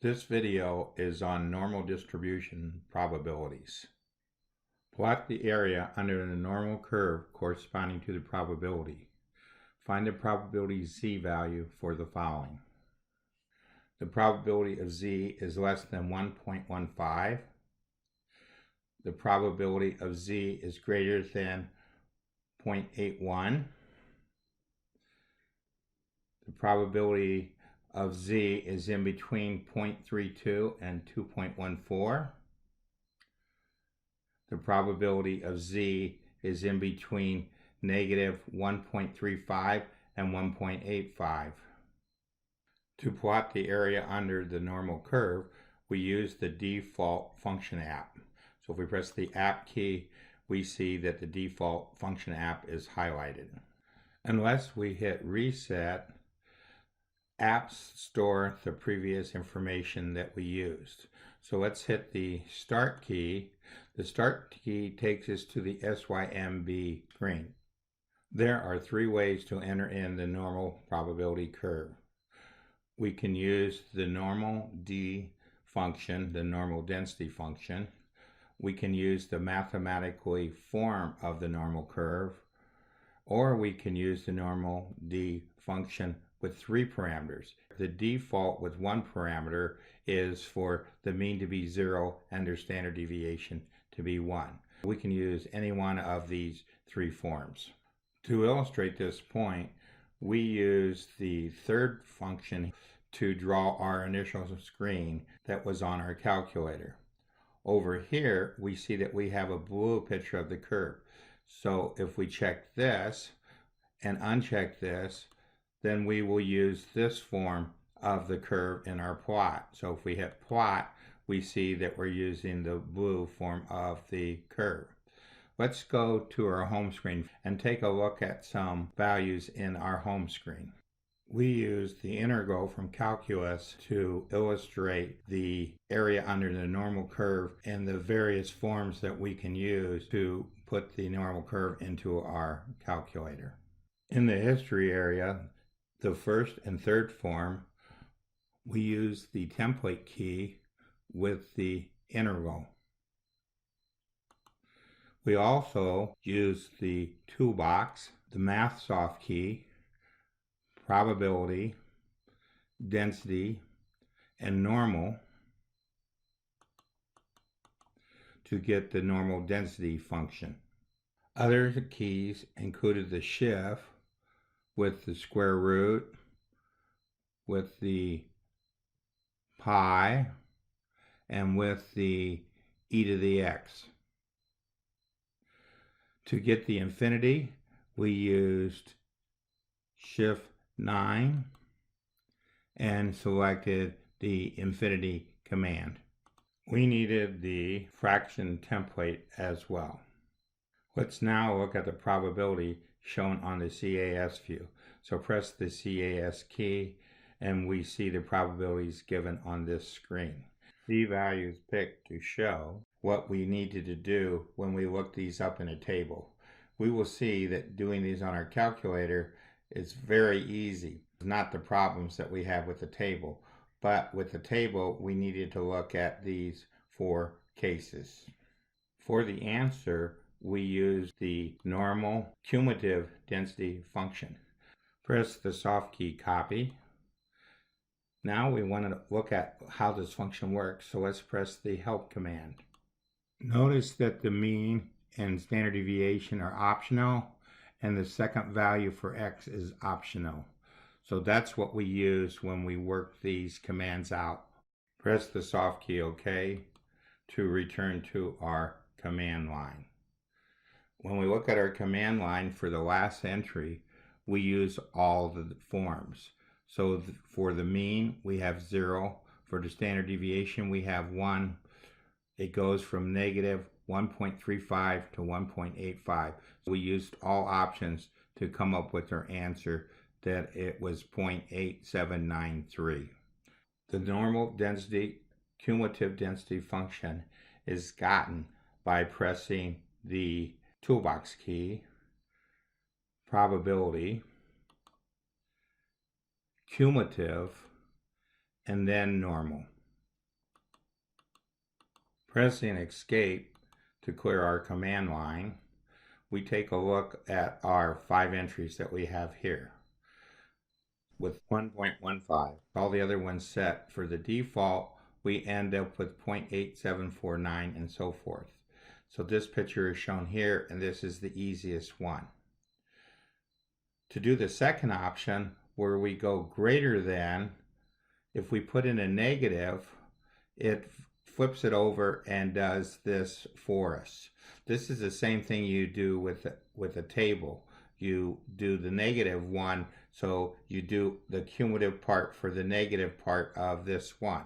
This video is on normal distribution probabilities. Plot the area under the normal curve corresponding to the probability. Find the probability z value for the following. The probability of z is less than 1.15. The probability of z is greater than 0.81. The probability of z is in between 0.32 and 2.14. The probability of z is in between negative 1.35 and 1.85. To plot the area under the normal curve, we use the default function app. So if we press the app key, we see that the default function app is highlighted. Unless we hit reset, apps store the previous information that we used. So let's hit the start key. The start key takes us to the SYMB screen. There are three ways to enter in the normal probability curve. We can use the normal D function, the normal density function. We can use the mathematical form of the normal curve, or we can use the normal D function with three parameters. The default with one parameter is for the mean to be 0 and their standard deviation to be 1. We can use any one of these three forms. To illustrate this point, we use the third function to draw our initial screen that was on our calculator. Over here, we see that we have a blue picture of the curve. So if we check this and uncheck this, then we will use this form of the curve in our plot. So if we hit plot, we see that we're using the blue form of the curve. Let's go to our home screen and take a look at some values in our home screen. We use the integral from calculus to illustrate the area under the normal curve and the various forms that we can use to put the normal curve into our calculator. In the history area, the first and third form, we use the template key with the integral. We also use the toolbox, the MathSoft key, probability, density, and normal to get the normal density function. Other keys included the shift with the square root, with the pi, and with the e to the x. To get the infinity, we used shift 9 and selected the infinity command. We needed the fraction template as well. Let's now look at the probability shown on the CAS view. So press the CAS key and we see the probabilities given on this screen. The value is picked to show what we needed to do when we look these up in a table. We will see that doing these on our calculator is very easy. Not the problems that we have with the table, but with the table we needed to look at these four cases. For the answer, we use the normal cumulative density function. Press the soft key copy. Now we want to look at how this function works, so let's press the help command. Notice that the mean and standard deviation are optional, and the second value for x is optional. So that's what we use when we work these commands out. Press the soft key OK to return to our command line. When we look at our command line for the last entry, we use all the forms. So for the mean, we have 0. For the standard deviation, we have 1. It goes from negative 1.35 to 1.85. We used all options to come up with our answer that it was 0.8793. The normal density, cumulative density function is gotten by pressing the toolbox key, probability, cumulative, and then normal. Pressing escape to clear our command line, we take a look at our 5 entries that we have here. With 1.15, all the other ones set for the default, we end up with 0.8749 and so forth. So this picture is shown here, and this is the easiest one. To do the second option, where we go greater than, if we put in a negative, it flips it over and does this for us. This is the same thing you do with a table. You do the negative one, so you do the cumulative part for the negative part of this one.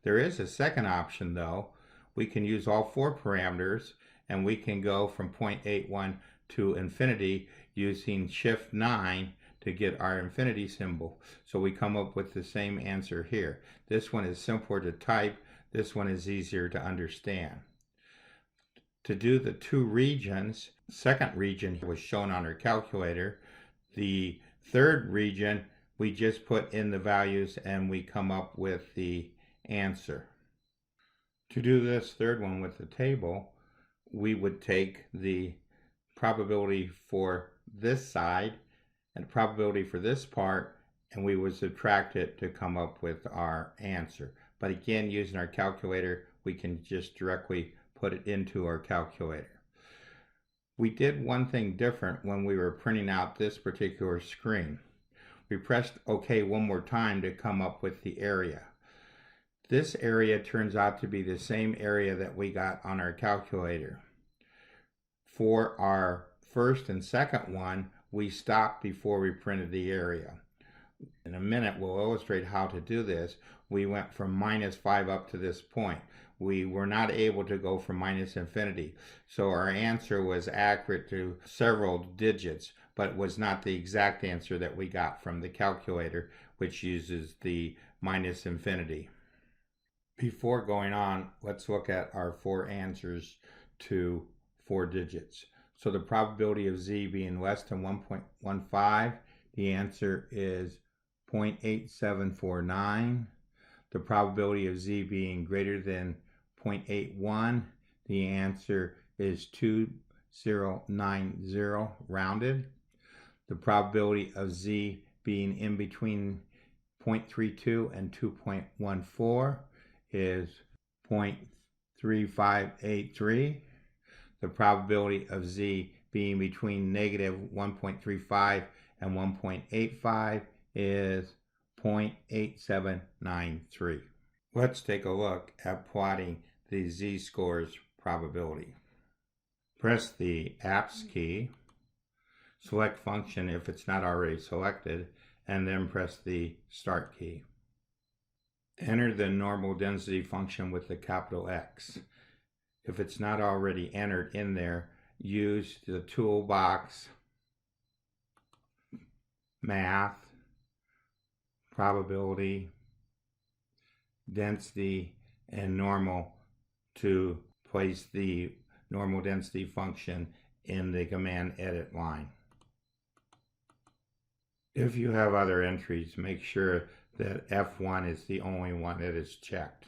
There is a second option though. We can use all 4 parameters, and we can go from 0.81 to infinity using Shift 9 to get our infinity symbol. So we come up with the same answer here. This one is simpler to type. This one is easier to understand. To do the 2 regions, second region was shown on our calculator. The third region, we just put in the values and we come up with the answer. To do this third one with the table, we would take the probability for this side and probability for this part, and we would subtract it to come up with our answer. But again, using our calculator, we can just directly put it into our calculator. We did one thing different when we were printing out this particular screen. We pressed OK one more time to come up with the area. This area turns out to be the same area that we got on our calculator. For our first and second one, we stopped before we printed the area. In a minute, we'll illustrate how to do this. We went from -5 up to this point. We were not able to go from minus infinity. So our answer was accurate to several digits, but was not the exact answer that we got from the calculator, which uses the minus infinity. Before going on, let's look at our 4 answers to 4 digits. So the probability of z being less than 1.15, the answer is 0.8749. The probability of z being greater than 0.81, the answer is 2090 rounded. The probability of z being in between 0.32 and 2.14 is 0.3583. The probability of z being between -1.35 and 1.85 is 0.8793. Let's take a look at plotting the z-scores probability. Press the apps key, select function if it's not already selected, and then press the start key. Enter the normal density function with the capital X. If it's not already entered in there, use the toolbox, math, probability, density, and normal to place the normal density function in the command edit line. If you have other entries, make sure that F1 is the only one that is checked.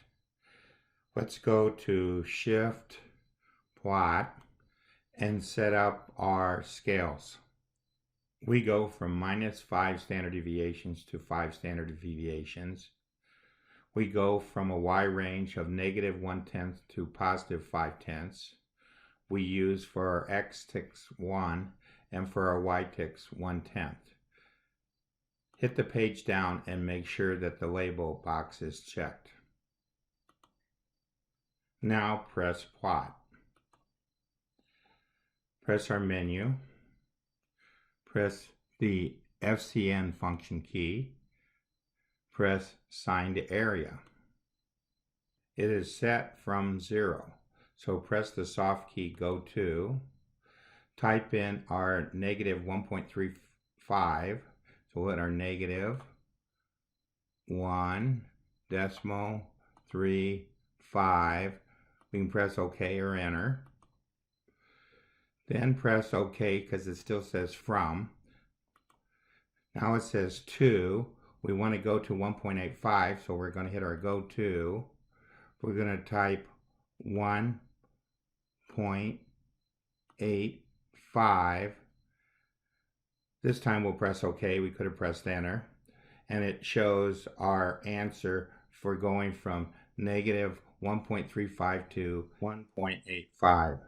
Let's go to Shift, Plot, and set up our scales. We go from -5 standard deviations to 5 standard deviations. We go from a Y range of -1/10 to +5/10. We use for our X ticks 1 and for our Y ticks 1/10. Hit the page down and make sure that the label box is checked. Now press Plot. Press our menu. Press the FCN function key. Press Sign to Area. It is set from 0. So press the soft key Go To. Type in our -1.35. So we'll hit our -1.35. We can press OK or Enter. Then press OK because it still says from. Now it says to. We want to go to 1.85, so we're going to hit our Go To. We're going to type 1.85. This time we'll press OK. We could have pressed enter. And it shows our answer for going from negative 1.35 to 1.85.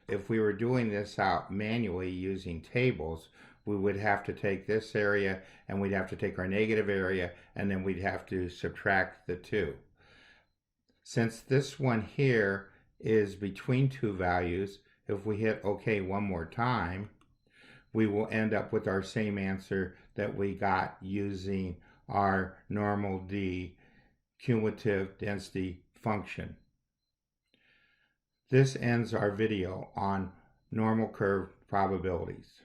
If we were doing this out manually using tables, we would have to take this area and we'd have to take our negative area and then we'd have to subtract the two. Since this one here is between two values, if we hit OK one more time, we will end up with our same answer that we got using our normal D cumulative density function. This ends our video on normal curve probabilities.